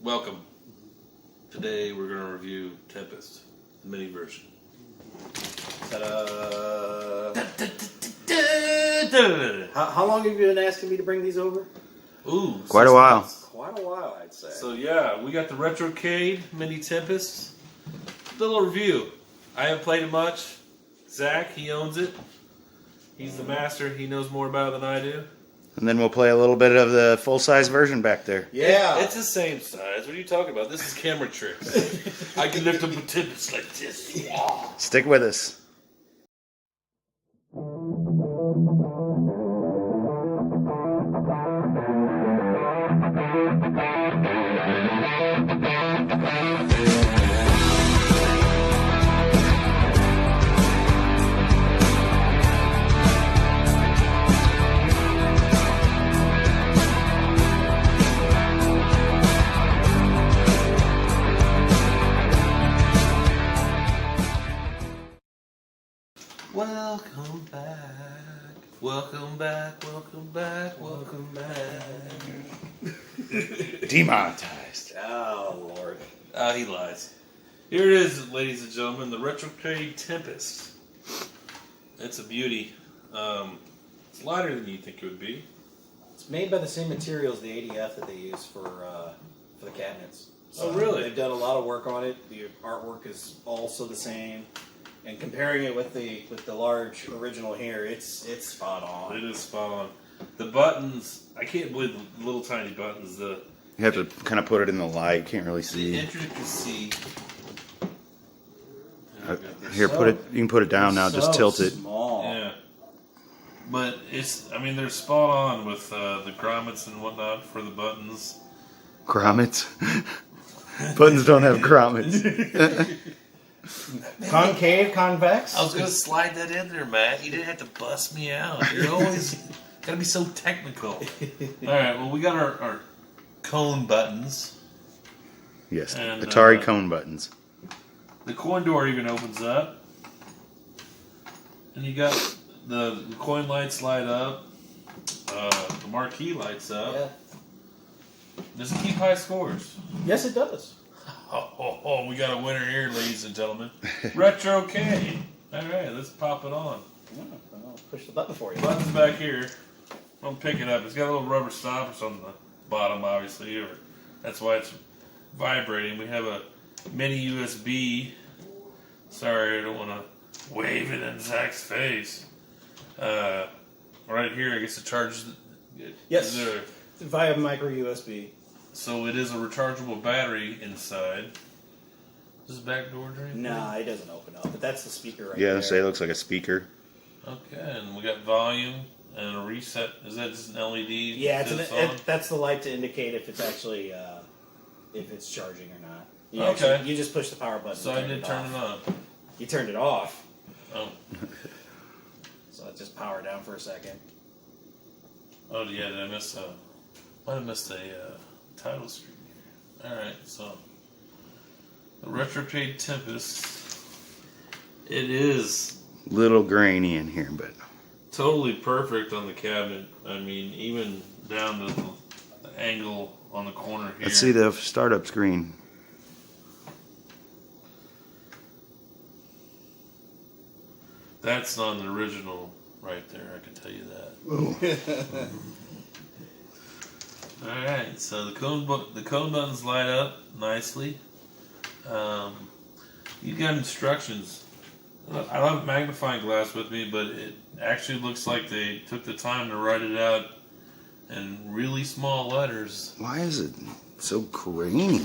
Welcome. Today we're going to review Tempest, the mini version. Ta-da! How long have you been asking me to bring these over? Ooh, Quite a while. Quite a while, I'd say. So yeah, we got the Replicade mini Tempest. Little review. I haven't played it much. Zach, he owns it. He's the master. He knows more about it than I do. And then we'll play a little bit of the full-size version back there. Yeah. It's the same size. What are you talking about? This is camera tricks. I can lift up a Tempest like this. Stick with us. Welcome back. Welcome back. Welcome back. Welcome back. Demonetized. Oh, Lord. He lies. Here it is, ladies and gentlemen, the Replicade Tempest. It's a beauty. It's lighter than you think it would be. It's made by the same materials, the ADF that they use for the cabinets. So Oh, really? They've done a lot of work on it. The artwork is also the same. And comparing it with the large original here, it's spot on. It is spot on. The buttons, I can't believe the little tiny buttons. You have to kind of put it in the light. Can't really The see. intricacy. Here, put it. You can put it down now. Just tilt it. Small. Yeah. But they're spot on with the grommets and whatnot for the buttons. Grommets. Buttons don't have grommets. Concave, convex. I was going to slide that in there, Matt. You didn't have to bust me out. You're always got to be so technical. All right, well, we got our cone buttons. Yes, And, Atari cone buttons. The coin door even opens up. And you got the coin lights light up. The marquee lights up. Yeah. Does it keep high scores? Yes, it does. Oh, we got a winner here, ladies and gentlemen. Replicade. All right, let's pop it on. I'll push the button for you. Button's back here. I'm picking it up. It's got a little rubber stoppers on the bottom, obviously. That's why it's vibrating. We have a mini USB. Sorry, I don't want to wave it in Zach's face. Right here, I guess it charges. Yes. Via micro USB. So it is a rechargeable battery inside. Does the back door drain? Nah, it doesn't open up, but that's the speaker right there. Yeah, say it looks like a speaker. Okay, and we got volume and a reset. Is that just an LED? Yeah, that's the light to indicate if it's actually if it's charging or not. Okay. You just push the power button. So I did turn it on. You turned it off. Oh. So it just powered down for a second. Oh yeah, did I miss might have missed a title screen here. Alright, so the Replicade Tempest. It is Little grainy in here, but totally perfect on the cabinet. I mean, even down to the angle on the corner here. let's see the startup screen. That's not the original right there, I can tell you that. Alright, so the cone buttons light up nicely. You got instructions. I don't have a magnifying glass with me, but it actually looks like they took the time to write it out in really small letters. Why is it so grainy?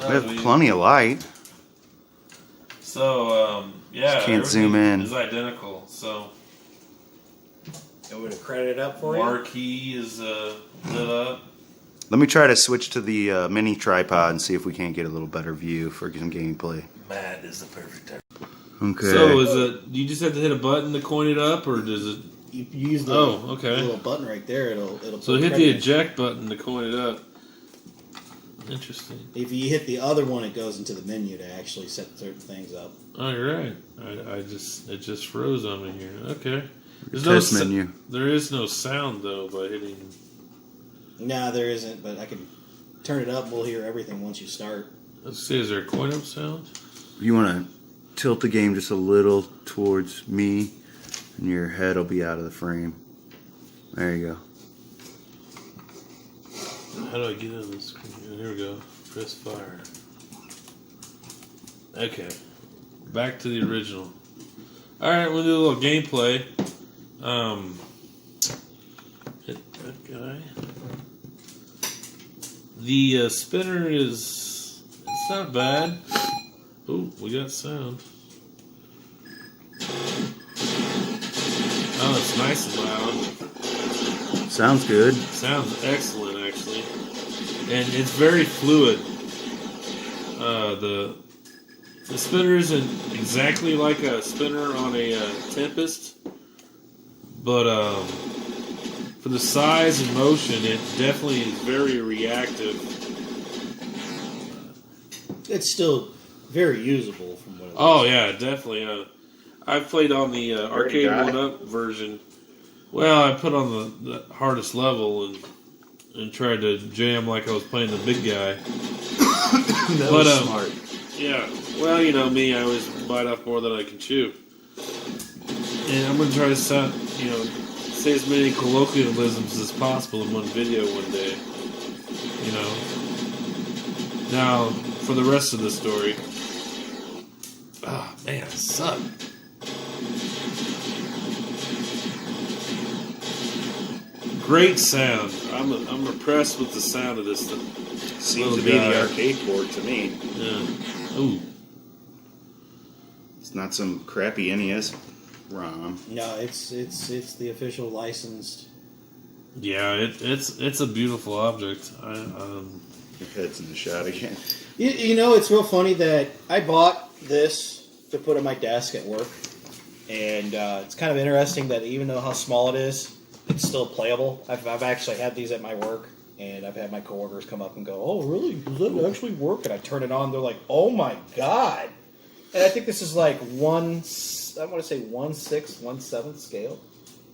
I We don't know, have plenty of light. So, yeah. Just can't zoom everything in. is identical, so. And would it credit it up for you? Marquee is lit up. Let me try to switch to the mini tripod and see if we can't get a little better view for some gameplay. Matt is the perfect. Okay. So is it? You just have to hit a button to coin it up, or does it? You use the okay. little button right there. It'll. So hit the eject button to coin it up. Interesting. If you hit the other one, it goes into the menu to actually set certain things up. Oh, you're right. It just froze on me here. Okay. There's Test no menu. There is no sound though by hitting. No, there isn't. But I can turn it up, we'll hear everything once you start. Let's see, is there a coin up sound? You want to tilt the game just a little towards me, and your head will be out of the frame. There you go. How do I get on this screen? Here we go. Press fire. Okay. Back to the original. Alright, we'll do a little gameplay. Hit that guy. The spinner is... It's not bad. Ooh, we got sound. Oh, it's nice and loud. Sounds good. Sounds excellent, actually. And it's very fluid. The spinner isn't exactly like a spinner on a Tempest, but for the size and motion, it definitely is very reactive. It's still very usable from what it Oh yeah, definitely. I've played on the arcade die? 1-up version. Well, I put on the hardest level and tried to jam like I was playing the big guy. That But, was smart. Yeah. Well, you know me, I always bite off more than I can chew. And I'm going to try to say as many colloquialisms as possible in one video one day. You know. Now, for the rest of the story. Oh, man, I suck. Great sound. I'm impressed with the sound of this thing. Seems to little be guy. the arcade port to me. Yeah. Ooh. It's not some crappy NES ROM. No, it's the official licensed. Yeah, it's a beautiful object. Your head's in the shot again. You know, it's real funny that I bought this to put on my desk at work, and it's kind of interesting that even though how small it is, it's still playable. I've actually had these at my work, and I've had my coworkers come up and go, "Oh, really? Does that actually work?" And I turn it on, they're like, "Oh my god!" And I think this is like I want to say 1/6, 1/7 scale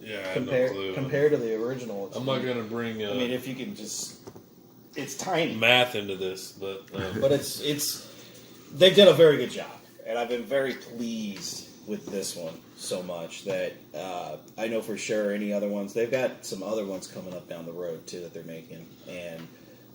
Yeah, I have compared no clue. compared to the original. I'm not gonna bring I mean, if you can just, it's tiny. math into this, but But it's they've done a very good job, and I've been very pleased with this one so much that I know for sure any other ones, they've got some other ones coming up down the road too that they're making, and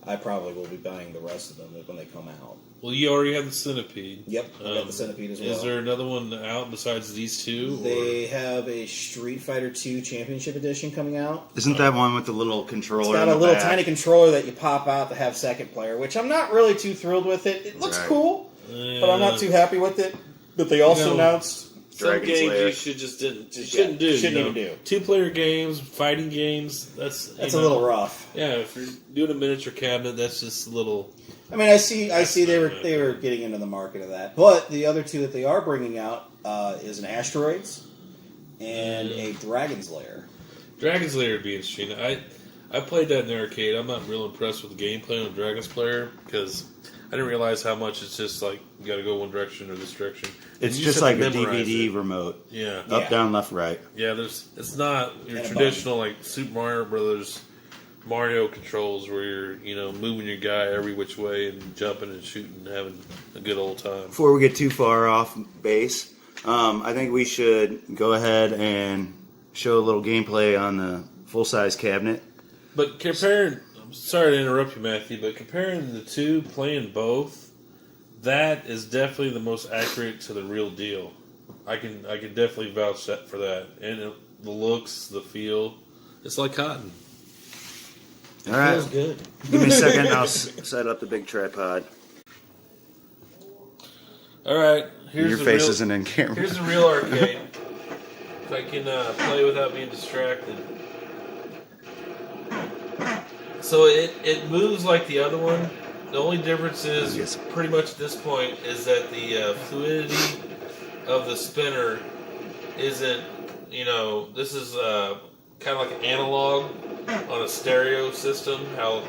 I probably will be buying the rest of them when they come out. well, you already have the Centipede. Yep, I got the Centipede as well. Is there another one out besides these two? They have a Street Fighter II Championship Edition coming out. Isn't that one with the little controller? It's got in a the little back? tiny controller that you pop out to have second player, which I'm not really too thrilled with it. It looks Right. cool, but I'm not too happy with it. But they also You know, announced some Dragon games Slayer. you should just shouldn't do. Shouldn't you know? even do. 2-player games, fighting games. That's a little rough. Yeah, if you're doing a miniature cabinet, that's just a little. I mean, I see they were getting into the market of that. But the other two that they are bringing out is an Asteroids and a Dragon's Lair. Dragon's Lair would be interesting. I played that in the arcade. I'm not real impressed with the gameplay on Dragon's Lair because I didn't realize how much it's just like you got to go one direction or this direction. It's You just have like to a memorize DVD it. remote. Yeah. Up, Yeah. down, left, right. Yeah, it's not your And a traditional like Super Mario Brothers Mario controls where you're moving your guy every which way and jumping and shooting and having a good old time. Before we get too far off base, I think we should go ahead and show a little gameplay on the full-size cabinet. But comparing, I'm sorry to interrupt you, Matthew, but comparing the two, playing both, that is definitely the most accurate to the real deal. I can definitely vouch for that. And the looks, the feel, it's like cotton. All right, Feels good. give me a second. I'll set up the big tripod. All right, here's Your the face real, isn't in camera. Here's the real arcade. If I can play without being distracted. So it moves like the other one. The only difference is, Yes. pretty much at this point, is that the fluidity of the spinner isn't, this is kind of like an analog on a stereo system, how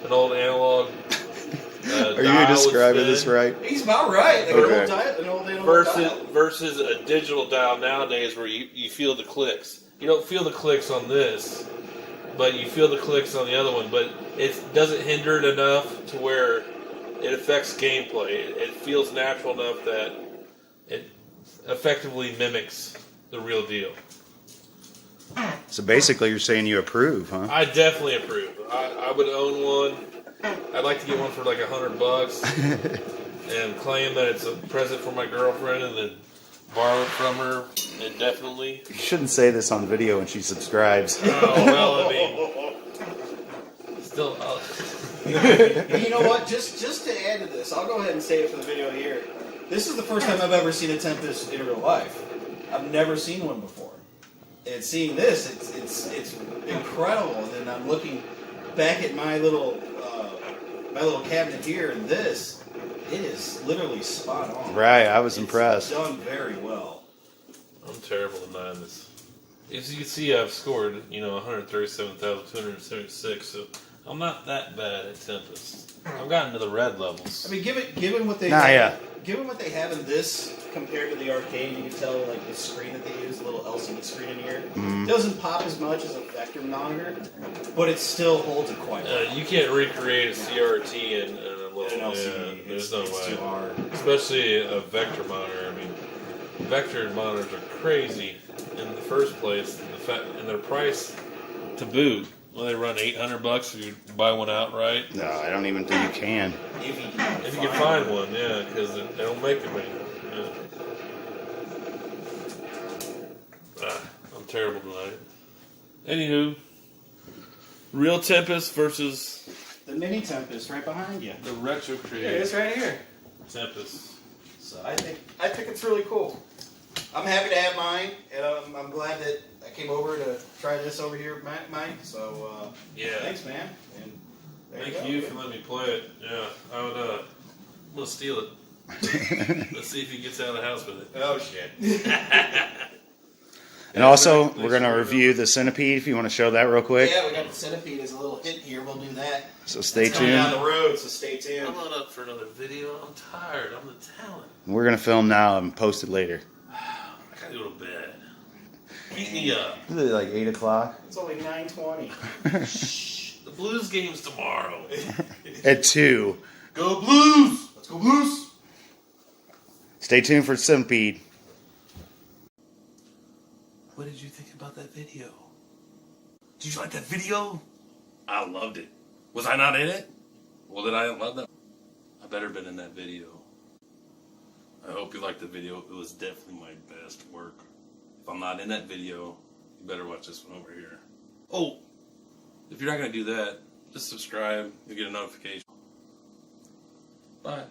an old analog Are dial you would describing spin. this right? He's about right. Okay. Versus a digital dial nowadays where you feel the clicks. You don't feel the clicks on this, but you feel the clicks on the other one, but it doesn't hinder it enough to where it affects gameplay. It feels natural enough that it effectively mimics the real deal. So basically, you're saying you approve, huh? I definitely approve. I would own one. I'd like to get one for like $100 and claim that it's a present for my girlfriend and then borrow it from her indefinitely. You shouldn't say this on video when she subscribes. Oh, well, I mean, still, You know what? Just to add to this, I'll go ahead and say it for the video here. This is the first time I've ever seen a Tempest in real life. I've never seen one before. And seeing this, it's incredible. And then I'm looking back at my little cabinet here, and this, it is literally spot on. Right, I was impressed. It's done very well. I'm terrible at mine. As you can see, I've scored 137,276. So I'm not that bad at Tempest. I've gotten to the red levels. I mean, given what they given what they have in this compared to the arcade, you can tell like the screen that they use, the little LCD screen in here, doesn't pop as much as a vector monitor, but it still holds it quite well. You can't recreate a CRT in a little LCD. There's no way. It's too hard. Especially a vector monitor. I mean, vector monitors are crazy in the first place, and their price to boot. Well, they run $800 if you buy one outright. No, I don't even think you can. If you can find one, yeah, because they don't make them anymore. Yeah. I'm terrible tonight. Anywho, real Tempest versus The mini Tempest right behind you. the Replicade Here it is, right here. Tempest. So I think it's really cool. I'm happy to have mine, and I'm glad that I came over to try this over here, Mike. So Yeah. thanks, man. And there Thank go. you for letting me play it. Yeah, I would. I'm gonna steal it. Let's see if he gets out of the house with it. Oh shit. And also, we're going to review the Centipede, if you want to show that real quick. Yeah, we got the Centipede as a little hint here. We'll do that. So stay It's coming down tuned. the road, so stay tuned. I'm not up for another video. I'm tired. I'm the talent. We're going to film now and post it later. I gotta go to bed. Beat me up. Is it like 8 o'clock? It's only 9:20. Shh. The Blues game's tomorrow. At 2. Go Blues! Let's go, Blues! Stay tuned for Centipede. What did you think about that video? Did you like that video? I loved it. Was I not in it? Well, then I didn't love that. I better been in that video. I hope you liked the video. It was definitely my best work. If I'm not in that video, you better watch this one over here. Oh, if you're not going to do that, just subscribe. You'll get a notification. Bye.